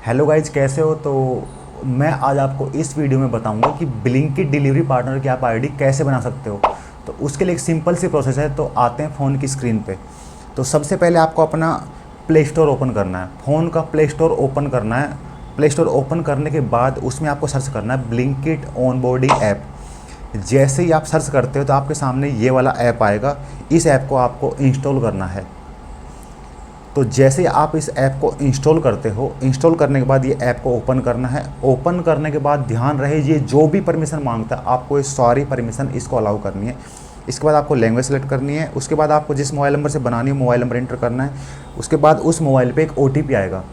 Hello guys, कैसे हो? तो मैं आज आपको इस वीडियो में बताऊंगा कि ब्लिंकिट डिलीवरी पार्टनर की आप आईडी कैसे बना सकते हो। तो उसके लिए एक सिंपल सी प्रोसेस है। तो आते हैं फ़ोन की स्क्रीन पे। तो सबसे पहले आपको अपना प्ले स्टोर ओपन करना है। फ़ोन का प्ले स्टोर ओपन करना है। प्ले स्टोर ओपन करने के बाद उसमें आपको सर्च करना है ब्लिंकिट ऑनबोर्डिंग ऐप। जैसे ही आप सर्च करते हो तो आपके सामने ये वाला ऐप आएगा। इस ऐप को आपको इंस्टॉल करना है। तो जैसे आप इस ऐप को इंस्टॉल करते हो, इंस्टॉल करने के बाद ये ऐप को ओपन करना है। ओपन करने के बाद ध्यान रहे, ये जो भी परमिशन मांगता है आपको ये सारी परमिशन इसको अलाउ करनी है। इसके बाद आपको लैंग्वेज सेलेक्ट करनी है। उसके बाद आपको जिस मोबाइल नंबर से बनानी है मोबाइल नंबर एंटर करना है। उसके बाद उस मोबाइल पे एक OTP आएगा,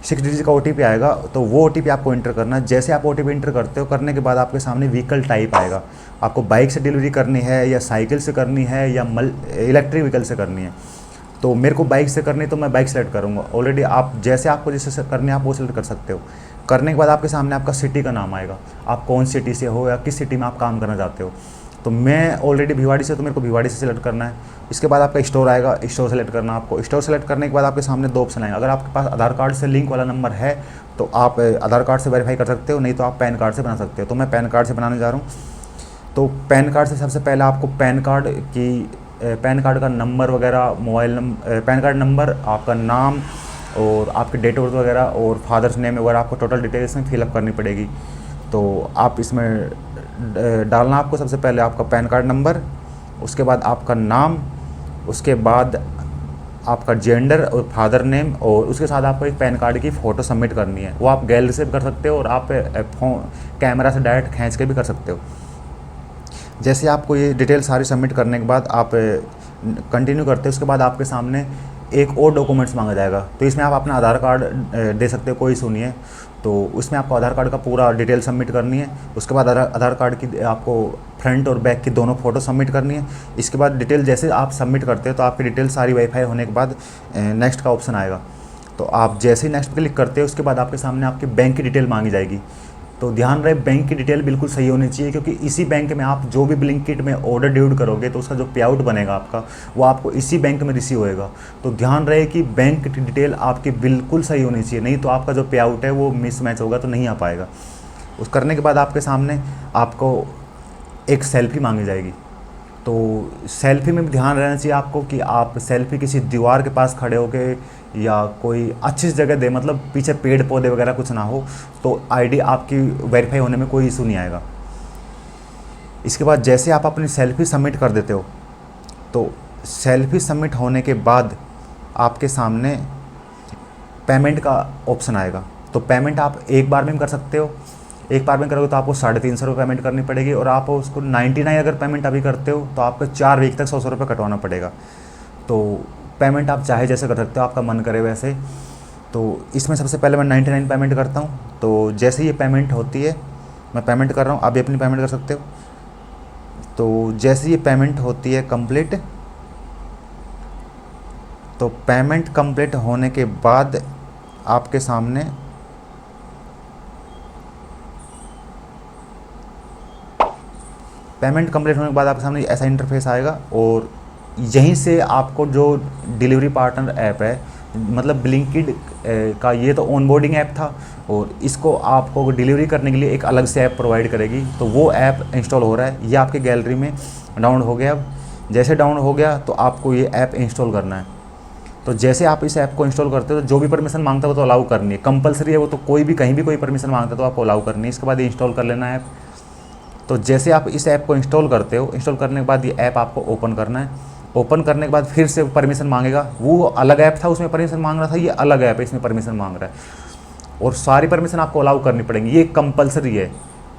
6 डिजिट का OTP आएगा। तो वो OTP आपको एंटर करना है। जैसे आप OTP एंटर करते हो, करने के बाद आपके सामने व्हीकल टाइप आएगा। आपको बाइक से डिलीवरी करनी है या साइकिल से करनी है या इलेक्ट्रिक व्हीकल से करनी है। तो मेरे को बाइक से करनी है तो मैं बाइक सेलेक्ट करूँगा। ऑलरेडी आप जैसे आपको जैसे करनी है आप वो सेलेक्ट कर सकते हो। करने के बाद आपके सामने आपका सिटी का नाम आएगा, आप कौन सिटी से हो या किस सिटी में आप काम करना चाहते हो। तो मैं ऑलरेडी भिवाड़ी से, तो मेरे को भिवाड़ी से सेलेक्ट करना है। इसके बाद आपका स्टोर आएगा, स्टोर सेलेक्ट करना है आपको। स्टोर सेलेक्ट करने के बाद आपके सामने 2 ऑप्शन आएंगे। अगर आपके पास आधार कार्ड से लिंक वाला नंबर है तो आप आधार कार्ड से वेरीफाई कर सकते हो, नहीं तो आप पैन कार्ड से बना सकते हो। तो मैं पैन कार्ड से बनाने जा रहा हूँ। तो पैन कार्ड से सबसे पहले आपको पैन कार्ड का नंबर वगैरह, पैन कार्ड नंबर, आपका नाम और आपके डेट ऑफ बर्थ वगैरह और फादर्स नेम वगैरह आपको टोटल डिटेल इसमें फिलअप करनी पड़ेगी। तो आप इसमें डालना आपको सबसे पहले आपका पैन कार्ड नंबर, उसके बाद आपका नाम, उसके बाद आपका जेंडर और फादर नेम, और उसके साथ आपको एक पैन कार्ड की फ़ोटो सबमिट करनी है। वो आप गैलरी से भी कर सकते हो और आप कैमरा से डायरेक्ट खींच के भी कर सकते हो। जैसे आपको ये डिटेल सारी सबमिट करने के बाद आप कंटिन्यू करते हो, उसके बाद आपके सामने एक और डॉक्यूमेंट्स मांगा जाएगा। तो इसमें आप अपना आधार कार्ड दे सकते हो, कोई इशू नहीं है। तो उसमें आपको आधार कार्ड का पूरा डिटेल सबमिट करनी है। उसके बाद आधार कार्ड की आपको फ्रंट और बैक की दोनों फ़ोटो सबमिट करनी है। इसके बाद डिटेल जैसे आप सबमिट करते हो तो आपकी डिटेल सारी वेरीफाई होने के बाद नेक्स्ट का ऑप्शन आएगा। तो आप जैसे ही नेक्स्ट क्लिक करते हो उसके बाद आपके सामने आपकी बैंक की डिटेल मांगी जाएगी। तो ध्यान रहे, बैंक की डिटेल बिल्कुल सही होनी चाहिए, क्योंकि इसी बैंक में आप जो भी ब्लिंकिट में ऑर्डर ड्यूड करोगे तो उसका जो पे आउट बनेगा आपका, वो आपको इसी बैंक में रिसीव होएगा। तो ध्यान रहे कि बैंक की डिटेल आपकी बिल्कुल सही होनी चाहिए, नहीं तो आपका जो पे आउट है वो मिसमैच होगा तो नहीं आ पाएगा। उस करने के बाद आपके सामने आपको एक सेल्फी मांगी जाएगी। तो सेल्फी में भी ध्यान रहना चाहिए आपको कि आप सेल्फी किसी दीवार के पास खड़े होके या कोई अच्छी जगह दे, मतलब पीछे पेड़ पौधे वगैरह कुछ ना हो, तो आईडी आपकी वेरीफाई होने में कोई इशू नहीं आएगा। इसके बाद जैसे आप अपनी सेल्फी सबमिट कर देते हो, तो सेल्फी सबमिट होने के बाद आपके सामने पेमेंट का ऑप्शन आएगा। तो पेमेंट आप एक बार में भी कर सकते हो। एक बार में करोगे तो आपको 350 रुपये पेमेंट करनी पड़ेगी, और आप उसको 99 अगर पेमेंट अभी करते हो तो आपको 4 वीक तक 100 रुपये कटवाना पड़ेगा। तो पेमेंट आप चाहे जैसे कर सकते हो, आपका मन करे वैसे। तो इसमें सबसे पहले मैं 99 पेमेंट करता हूँ। तो जैसे ये पेमेंट होती है, मैं पेमेंट कर रहा हूँ, आप भी अपनी पेमेंट कर सकते हो। तो जैसे ये पेमेंट होती है कंप्लीट, तो पेमेंट कंप्लीट होने के बाद आपके सामने पेमेंट कंप्लीट होने के बाद आपके सामने ऐसा इंटरफेस आएगा। और यहीं से आपको जो डिलीवरी पार्टनर ऐप है, मतलब ब्लिंकिट का ये तो ऑनबोर्डिंग ऐप था, और इसको आपको डिलीवरी करने के लिए एक अलग से ऐप प्रोवाइड करेगी। तो वो ऐप इंस्टॉल हो रहा है, ये आपके गैलरी में डाउनलोड हो गया। अब जैसे डाउनलोड हो गया तो आपको ये ऐप इंस्टॉल करना है। तो जैसे आप इस ऐप को इंस्टॉल करते हो तो जो भी परमिशन मांगता है वो तो अलाउ करनी है, कंपलसरी है वो। तो कोई भी कहीं भी कोई परमिशन मांगता है तो आपको अलाउ करनी है। इसके बाद ये इंस्टॉल कर लेना है ऐप। तो जैसे आप इस ऐप को इंस्टॉल करते हो, इंस्टॉल करने के बाद ये ऐप आपको ओपन करना है। ओपन करने के बाद फिर से परमिशन मांगेगा। वो अलग ऐप था, उसमें परमिशन मांग रहा था, ये अलग ऐप है, इसमें परमिशन मांग रहा है। और सारी परमिशन आपको अलाउ करनी पड़ेंगी, ये कंपलसरी है।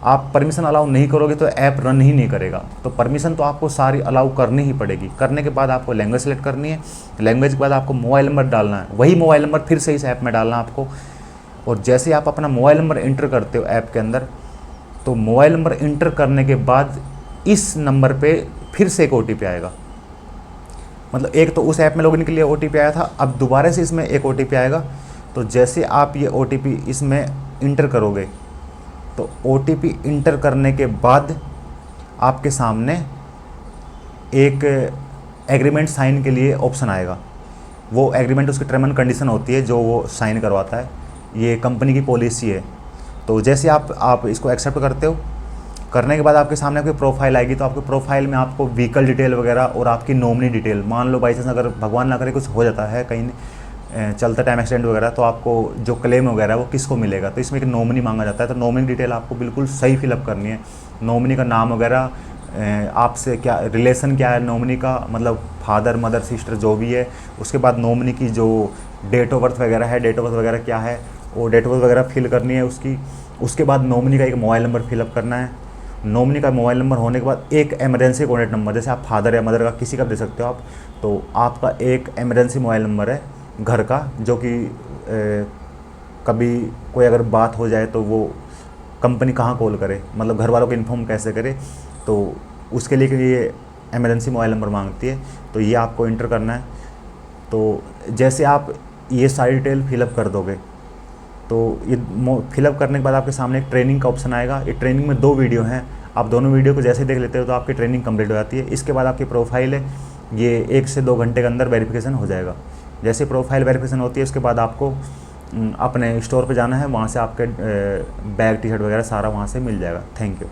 आप परमिशन अलाउ नहीं करोगे तो ऐप रन ही नहीं करेगा। तो परमिशन तो आपको सारी अलाउ करनी ही पड़ेगी। करने के बाद आपको लैंग्वेज सेलेक्ट करनी है। लैंग्वेज के बाद आपको मोबाइल नंबर डालना है, वही मोबाइल नंबर फिर से इस ऐप में डालना है आपको। और जैसे आप अपना मोबाइल नंबर एंटर करते हो ऐप के अंदर, तो मोबाइल नंबर इंटर करने के बाद इस नंबर पे फिर से एक OTP आएगा। मतलब एक तो उस ऐप में लॉगिन के लिए OTP आया था, अब दोबारा से इसमें एक OTP आएगा। तो जैसे आप ये OTP इसमें इंटर करोगे, तो OTP इंटर करने के बाद आपके सामने एक एग्रीमेंट साइन के लिए ऑप्शन आएगा। वो एग्रीमेंट उसकी टर्म एंड कंडीशन होती है जो वो साइन करवाता है। ये कंपनी की पॉलिसी है। तो जैसे आप इसको एक्सेप्ट करते हो, करने के बाद आपके सामने आपकी प्रोफाइल आएगी। तो आपके प्रोफाइल में आपको व्हीकल डिटेल वगैरह और आपकी नॉमिनी डिटेल, मान लो बाई चांस अगर भगवान ना करे कुछ हो जाता है कहीं चलता टाइम एक्सीडेंट वगैरह, तो आपको जो क्लेम वगैरह है वो किसको मिलेगा, तो इसमें एक नॉमिनी मांगा जाता है। तो नॉमिनी डिटेल आपको बिल्कुल सही फिलअप करनी है। नॉमिनी का नाम वगैरह, आपसे क्या रिलेशन क्या है नॉमिनी का, मतलब फादर मदर सिस्टर जो भी है। उसके बाद नॉमिनी की जो डेट ऑफ बर्थ वगैरह है, डेट ऑफ बर्थ वगैरह क्या है, वो डेट ऑफ बर्थ वगैरह फिल करनी है उसकी। उसके बाद नॉमिनी का एक मोबाइल नंबर फिलअप करना है। नॉमिनी का मोबाइल नंबर होने के बाद एक इमरजेंसी कॉन्टैक्ट नंबर, जैसे आप फादर या मदर का किसी का दे सकते हो आप, तो आपका एक इमरजेंसी मोबाइल नंबर है घर का, जो कि कभी कोई अगर बात हो जाए तो वो कंपनी कहाँ कॉल करे, मतलब घर वालों को इन्फॉर्म कैसे करे, तो उसके लिए ये इमरजेंसी मोबाइल नंबर मांगती है। तो ये आपको इंटर करना है। तो जैसे आप ये सारी डिटेल फिलअप कर दोगे, तो ये फिलअप करने के बाद आपके सामने एक ट्रेनिंग का ऑप्शन आएगा। ये ट्रेनिंग में 2 वीडियो हैं, आप दोनों वीडियो को जैसे देख लेते हो तो आपकी ट्रेनिंग कंप्लीट हो जाती है। इसके बाद आपकी प्रोफाइल है, ये 1 से 2 घंटे के अंदर वेरिफिकेशन हो जाएगा। जैसे प्रोफाइल वेरिफिकेशन होती है उसके बाद आपको अपने स्टोर पे जाना है, वहाँ से आपके बैग टी शर्ट वगैरह सारा वहाँ से मिल जाएगा। Thank you.